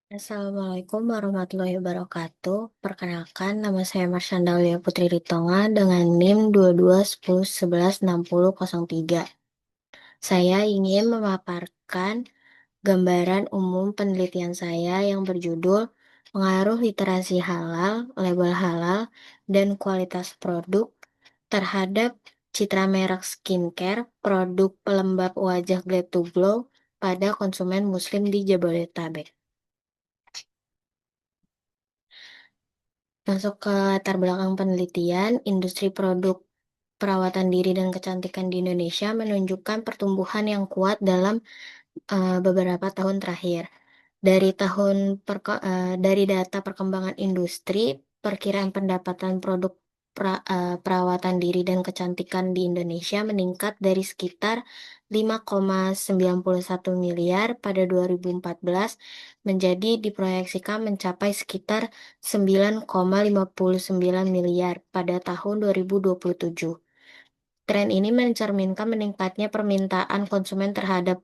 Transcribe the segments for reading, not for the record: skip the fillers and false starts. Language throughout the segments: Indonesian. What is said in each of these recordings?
Assalamualaikum warahmatullahi wabarakatuh. Perkenalkan, nama saya Marsandalia Putri Ritonga dengan NIM 2210116003. Saya ingin memaparkan gambaran umum penelitian saya yang berjudul Pengaruh Literasi Halal, Label Halal, dan Kualitas Produk terhadap Citra Merek Skincare, Produk Pelembab Wajah Glad to Glow pada konsumen Muslim di Jabodetabek. Masuk ke latar belakang penelitian, industri produk perawatan diri dan kecantikan di Indonesia menunjukkan pertumbuhan yang kuat dalam beberapa tahun terakhir. Dari data perkembangan industri, perkiraan pendapatan produk perawatan diri dan kecantikan di Indonesia meningkat dari sekitar 5,91 miliar pada 2014 menjadi diproyeksikan mencapai sekitar 9,59 miliar pada tahun 2027. Tren ini mencerminkan meningkatnya permintaan konsumen terhadap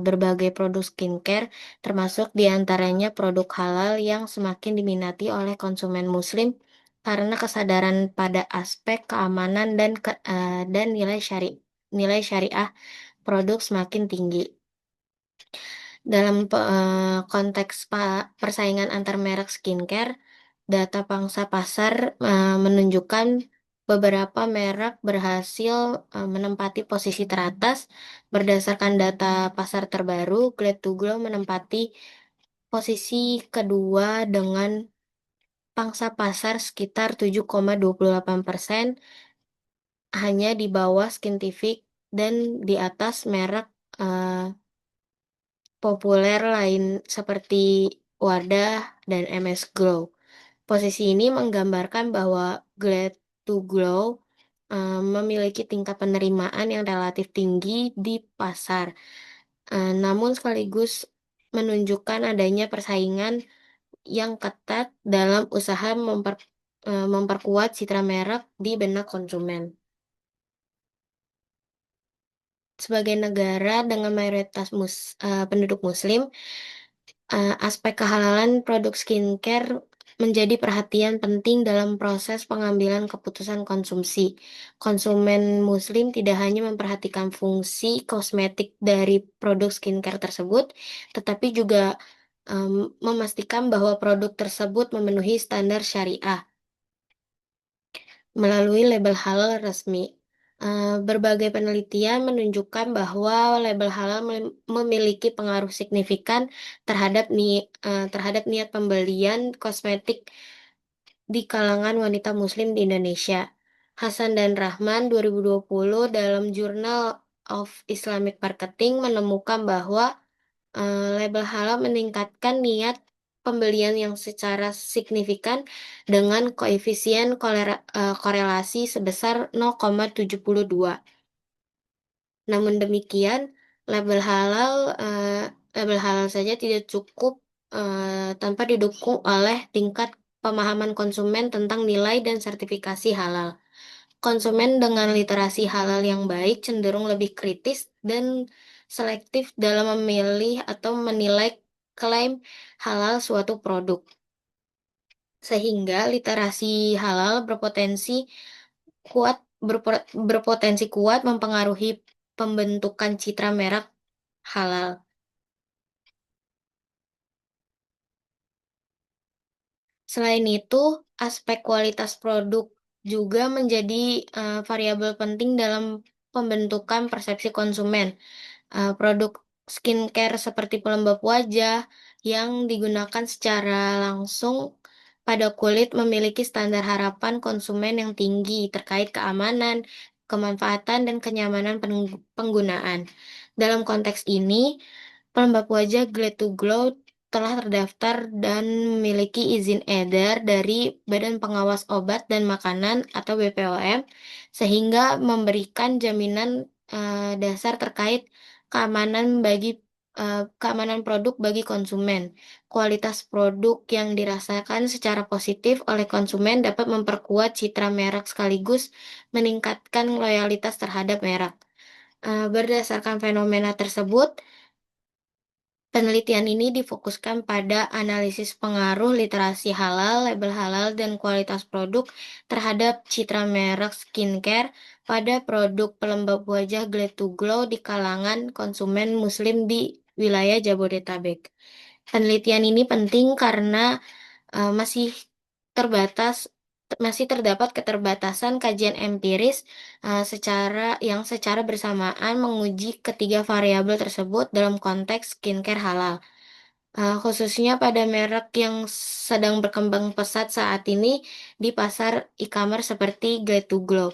berbagai produk skincare, termasuk diantaranya produk halal yang semakin diminati oleh konsumen Muslim karena kesadaran pada aspek keamanan dan nilai syariah produk semakin tinggi. Dalam konteks persaingan antar merek skincare, data pangsa pasar menunjukkan beberapa merek berhasil menempati posisi teratas. Berdasarkan data pasar terbaru, Glad to Glow menempati posisi kedua dengan pangsa pasar sekitar 7,28%, hanya di bawah Skintific dan di atas merek eh, populer lain seperti Wardah dan MS Glow. Posisi ini menggambarkan bahwa Glad to Glow memiliki tingkat penerimaan yang relatif tinggi di pasar, namun sekaligus menunjukkan adanya persaingan yang ketat dalam usaha memperkuat citra merek di benak konsumen. Sebagai negara dengan mayoritas penduduk Muslim, aspek kehalalan produk skincare menjadi perhatian penting dalam proses pengambilan keputusan konsumsi. Konsumen Muslim tidak hanya memperhatikan fungsi kosmetik dari produk skincare tersebut, tetapi juga memastikan bahwa produk tersebut memenuhi standar syariah melalui label halal resmi. Berbagai penelitian menunjukkan bahwa label halal memiliki pengaruh signifikan terhadap niat pembelian kosmetik di kalangan wanita Muslim di Indonesia. Hasan dan Rahman 2020 dalam Journal of Islamic Marketing menemukan bahwa label halal meningkatkan niat pembelian yang secara signifikan dengan koefisien korelasi sebesar 0,72. Namun demikian, label halal label halal saja tidak cukup tanpa didukung oleh tingkat pemahaman konsumen tentang nilai dan sertifikasi halal. Konsumen dengan literasi halal yang baik cenderung lebih kritis dan selektif dalam memilih atau menilai klaim halal suatu produk. Sehingga literasi halal kuat berpotensi kuat mempengaruhi pembentukan citra merek halal. Selain itu, aspek kualitas produk juga menjadi variabel penting dalam pembentukan persepsi konsumen. Produk skincare seperti pelembab wajah yang digunakan secara langsung pada kulit memiliki standar harapan konsumen yang tinggi terkait keamanan, kemanfaatan, dan kenyamanan penggunaan. Dalam konteks ini, pelembab wajah Glad to Glow telah terdaftar dan memiliki izin edar dari Badan Pengawas Obat dan Makanan atau BPOM, sehingga memberikan jaminan dasar terkait keamanan keamanan produk bagi konsumen. Kualitas produk yang dirasakan secara positif oleh konsumen dapat memperkuat citra merek sekaligus meningkatkan loyalitas terhadap merek. Berdasarkan fenomena tersebut, Penelitian ini difokuskan pada analisis pengaruh literasi halal, label halal, dan kualitas produk terhadap citra merek skincare pada produk pelembab wajah Glade to Glow di kalangan konsumen muslim di wilayah Jabodetabek. Penelitian ini penting karena masih terbatas masih terdapat keterbatasan kajian empiris secara bersamaan menguji ketiga variabel tersebut dalam konteks skincare halal. Khususnya pada merek yang sedang berkembang pesat saat ini di pasar e-commerce seperti Glade to Glow.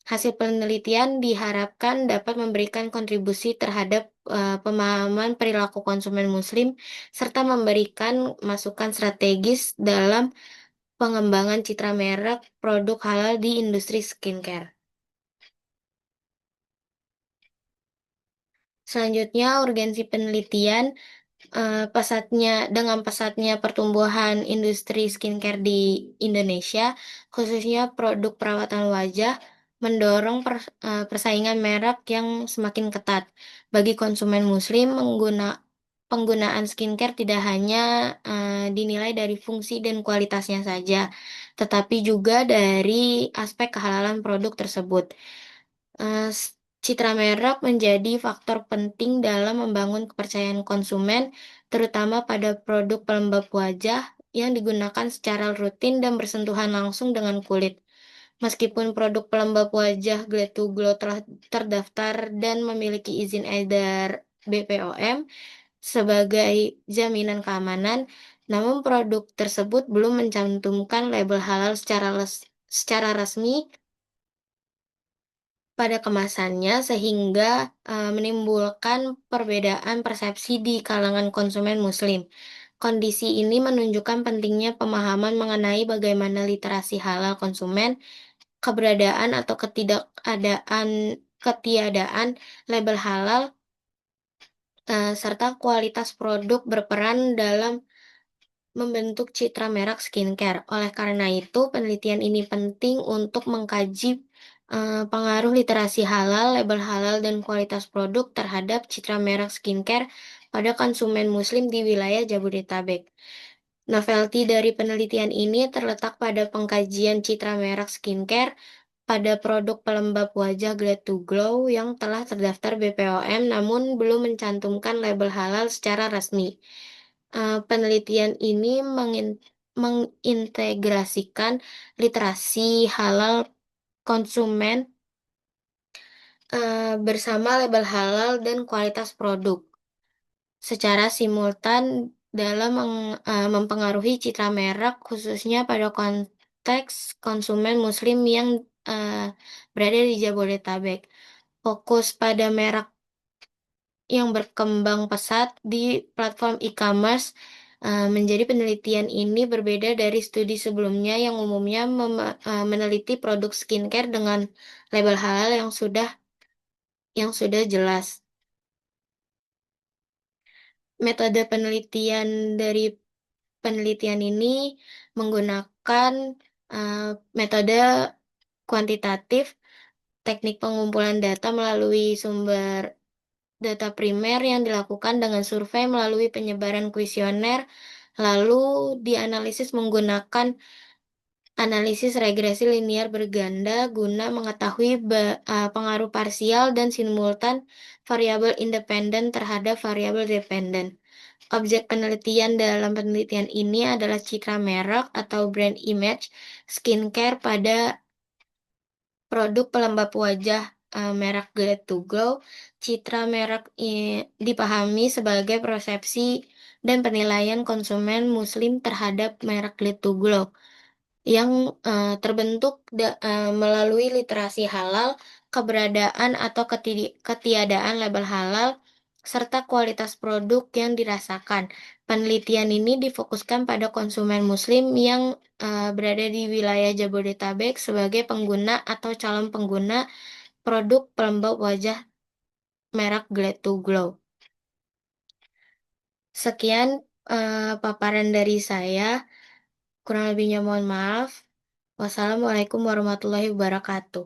Hasil penelitian diharapkan dapat memberikan kontribusi terhadap pemahaman perilaku konsumen muslim serta memberikan masukan strategis dalam pengembangan citra merek produk halal di industri skincare. Selanjutnya, urgensi penelitian. Pesatnya pertumbuhan industri skincare di Indonesia, khususnya produk perawatan wajah, mendorong persaingan merek yang semakin ketat. Bagi konsumen muslim, penggunaan skincare tidak hanya dinilai dari fungsi dan kualitasnya saja, tetapi juga dari aspek kehalalan produk tersebut. Citra merek menjadi faktor penting dalam membangun kepercayaan konsumen, terutama pada produk pelembab wajah yang digunakan secara rutin dan bersentuhan langsung dengan kulit. Meskipun produk pelembab wajah Glade to Glow telah terdaftar dan memiliki izin edar BPOM sebagai jaminan keamanan, namun produk tersebut belum mencantumkan label halal secara resmi pada kemasannya sehingga menimbulkan perbedaan persepsi di kalangan konsumen muslim. Kondisi ini menunjukkan pentingnya pemahaman mengenai bagaimana literasi halal konsumen, keberadaan atau ketiadaan label halal, serta kualitas produk berperan dalam membentuk citra merek skincare. Oleh karena itu, penelitian ini penting untuk mengkaji pengaruh literasi halal, label halal, dan kualitas produk terhadap citra merek skincare pada konsumen muslim di wilayah Jabodetabek. Novelty dari penelitian ini terletak pada pengkajian citra merek skincare pada produk pelembab wajah Glade to Glow yang telah terdaftar BPOM namun belum mencantumkan label halal secara resmi. Penelitian ini mengintegrasikan literasi halal konsumen bersama label halal dan kualitas produk secara simultan dalam mempengaruhi citra merek khususnya pada konteks konsumen muslim yang berada di Jabodetabek. Fokus pada merek yang berkembang pesat di platform e-commerce menjadi penelitian ini berbeda dari studi sebelumnya yang umumnya meneliti produk skincare dengan label halal yang sudah jelas. Metode penelitian dari penelitian ini menggunakan metode kuantitatif, teknik pengumpulan data melalui sumber data primer yang dilakukan dengan survei melalui penyebaran kuesioner, lalu dianalisis menggunakan analisis regresi linear berganda guna mengetahui pengaruh parsial dan simultan variabel independen terhadap variabel dependen. Objek penelitian dalam penelitian ini adalah citra merek atau brand image skincare pada produk pelembab wajah merek Glade to Glow. Citra merek dipahami sebagai persepsi dan penilaian konsumen muslim terhadap merek Glade to Glow yang terbentuk melalui literasi halal, keberadaan atau ketiadaan label halal, serta kualitas produk yang dirasakan. Penelitian ini difokuskan pada konsumen muslim yang berada di wilayah Jabodetabek sebagai pengguna atau calon pengguna produk pelembab wajah merek Glade to Glow. Sekian paparan dari saya, kurang lebihnya mohon maaf. Wassalamualaikum warahmatullahi wabarakatuh.